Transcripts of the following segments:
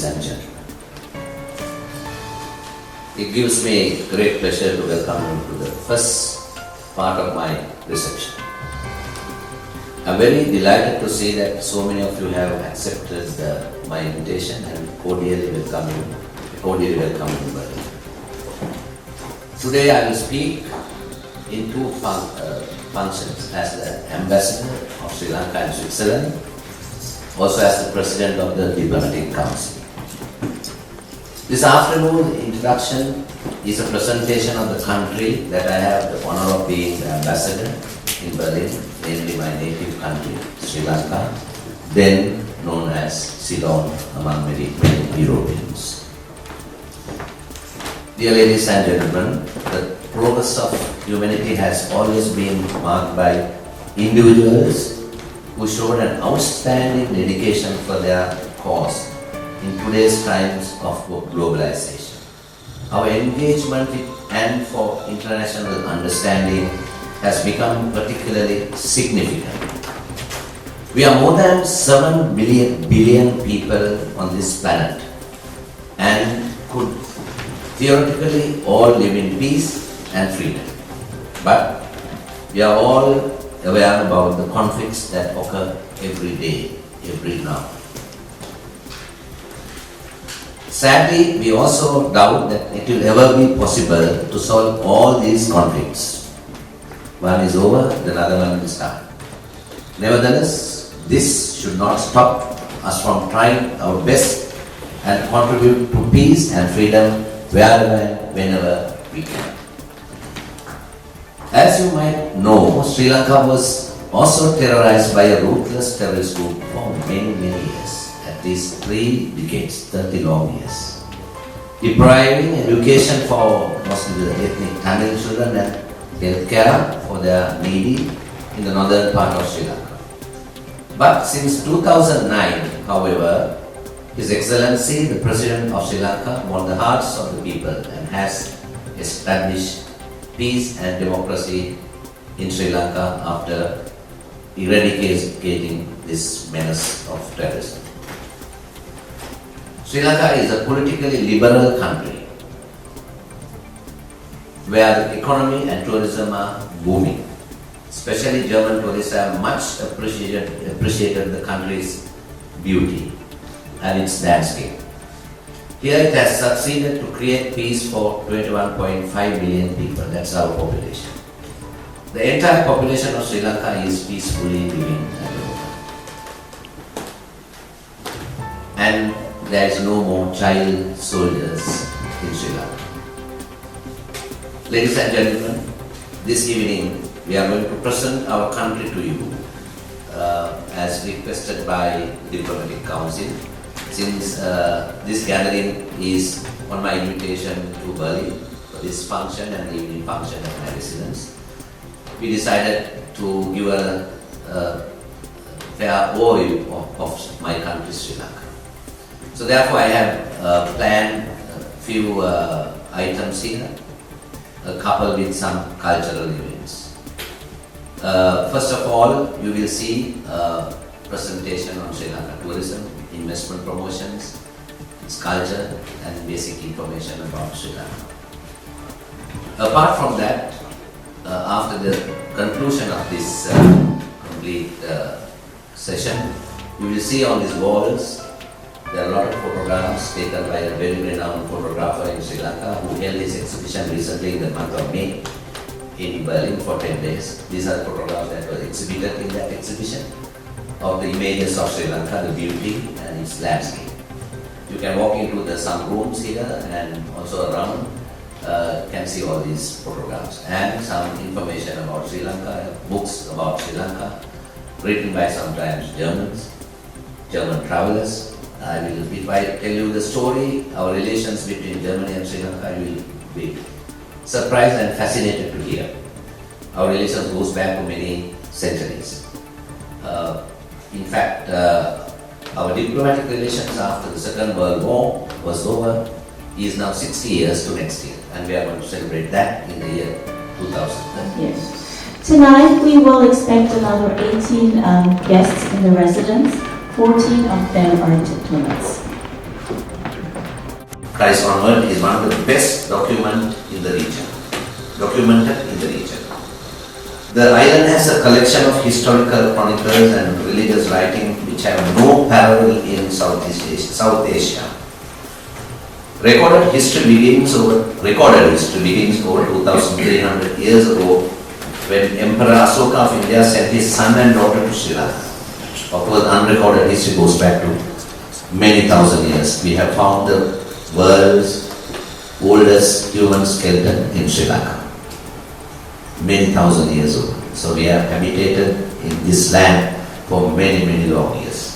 and gentlemen. It gives me great pleasure to welcome you to the first part of my reception. I'm very delighted to see that so many of you have accepted my invitation and cordially welcome you in Berlin. Today I will speak in two functions as the Ambassador of Sri Lanka and Switzerland, also as the President of the Diplomatic Council. This afternoon introduction is a presentation of the country that I have the honor of being the Ambassador in Berlin, namely my native country, Sri Lanka, then known as Ceylon among many Europeans. Dear ladies and gentlemen, the progress of humanity has always been marked by individuals who showed an outstanding dedication for their cause in today's times of globalization. Our engagement and for international understanding has become particularly significant. We are more than 7 billion people on this planet and could theoretically all live in peace and freedom. But we are all aware about the conflicts that occur every day, every now. Sadly, we also doubt that it will ever be possible to solve all these conflicts. One is over, the other one will start. Nevertheless, this should not stop us from trying our best and contribute to peace and freedom wherever and whenever we can. As you might know, Sri Lanka was also terrorized by a ruthless terrorist group for many years, at least 3 decades, 30 long years, depriving education for mostly the ethnic Tamil children and health care for their needy in the northern part of Sri Lanka. But since 2009, however, His Excellency, the President of Sri Lanka, won the hearts of the people and has established peace and democracy in Sri Lanka after eradicating this menace of terrorism. Sri Lanka is a politically liberal country where the economy and tourism are booming. Especially German tourists have much appreciated the country's beauty and its landscape. Here it has succeeded to create peace for 21.5 million people, that's our population. The entire population of Sri Lanka is peacefully living at the moment. And there is no more child soldiers in Sri Lanka. Ladies and gentlemen, this evening we are going to present our country to you as requested by the Diplomatic Council. Since this gathering is on my invitation to Berlin for this function and the evening function at my residence, we decided to give a fair overview of my country, Sri Lanka. So therefore I have planned a few items here, coupled with some cultural events. First of all, you will see a presentation on Sri Lanka tourism, investment promotions, its culture and basic information about Sri Lanka. Apart from that, after the conclusion of this complete session, you will see on these walls there are a lot of photographs taken by a very renowned photographer in Sri Lanka who held his exhibition recently in the month of May in Berlin for 10 days. These are the photographs that were exhibited in that exhibition of the images of Sri Lanka, the beauty and its landscape. You can walk into some rooms here and also around can see all these photographs and some information about Sri Lanka, books about Sri Lanka written by sometimes German travelers. If I tell you the story, our relations between Germany and Sri Lanka, you will be surprised and fascinated to hear. Our relations goes back to many centuries. In fact, our diplomatic relations after the Second World War was over is now 60 years to next year, and we are going to celebrate that in the year 2030. Yes. Tonight we will expect another 18 guests in the residence. 14 of them are diplomats. Christ onward is one of the best documented in the region. The island has a collection of historical chronicles and religious writings which have no parallel in South Asia. Recorded history begins over 2,300 years ago when Emperor Asoka of India sent his son and daughter to Sri Lanka. Of course, unrecorded history goes back to many thousand years. We have found the world's oldest human skeleton in Sri Lanka, many thousand years old. So we have habitated in this land for many, many long years.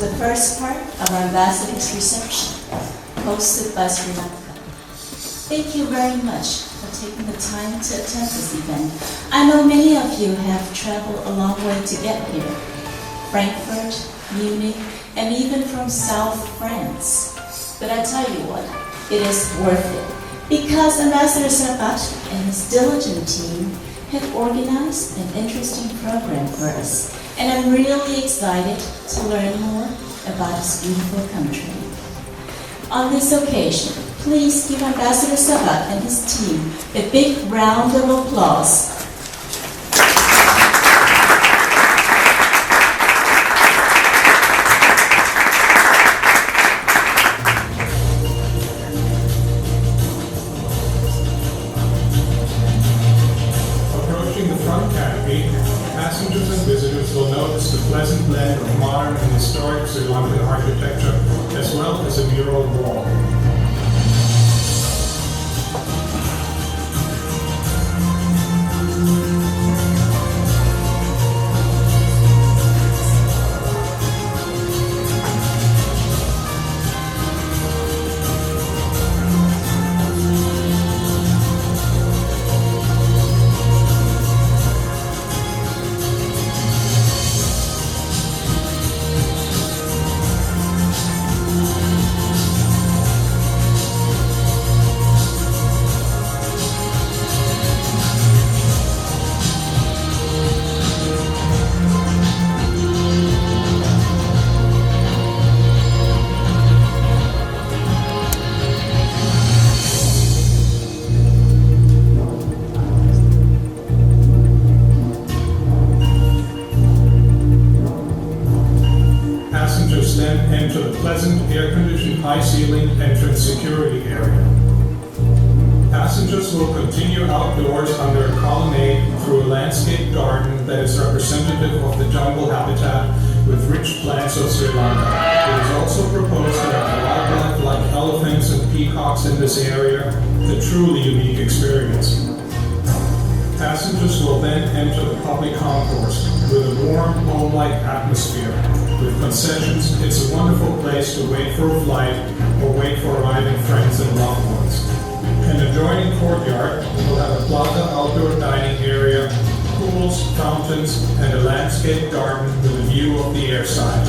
The first part of our ambassador's reception, hosted by Sri Lanka. Thank you very much for taking the time to attend this event. I know many of you have traveled a long way to get here. Frankfurt, Munich, and even from South France. But I tell you what, it is worth it. Because Ambassador Sarrath and his diligent team have organized an interesting program for us. And I'm really excited to learn more about this beautiful country. On this occasion, please give Ambassador Sarrath and his team a big round of applause. Approaching the front canopy, passengers and visitors will notice the pleasant blend of modern and historic Sri Lankan architecture, as well as a mural wall. Then enter the pleasant air-conditioned high-ceilinged entrance security area. Passengers will continue outdoors under a colonnade through a landscape garden that is representative of the jungle habitat with rich plants of Sri Lanka. It is also proposed to have wildlife like elephants and peacocks in this area, a truly unique experience. Passengers will then enter the public concourse with a warm, home-like atmosphere. With concessions, it's a wonderful place to wait for a flight or wait for arriving friends and loved ones. An adjoining courtyard will have a plaza outdoor dining area, pools, fountains, and a landscape garden with a view of the airside.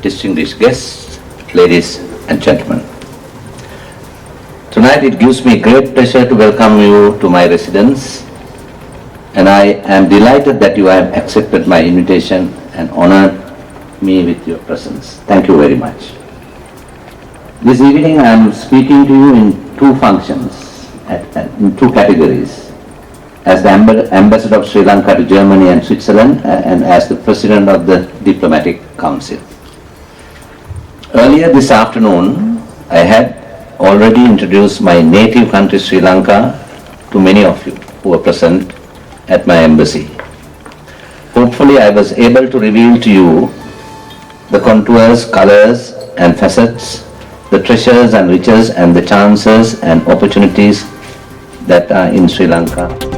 distinguished guests, ladies and gentlemen. Tonight it gives me great pleasure to welcome you to my residence, and I am delighted that you have accepted my invitation and honored me with your presence. Thank you very much. This evening I am speaking to you in two functions, in two categories. As the Ambassador of Sri Lanka to Germany and Switzerland, and as the President of the Diplomatic Council. Earlier this afternoon, I had already introduced my native country Sri Lanka to many of you who were present at my embassy. Hopefully I was able to reveal to you the contours, colors and facets, the treasures and riches and the chances and opportunities that are in Sri Lanka.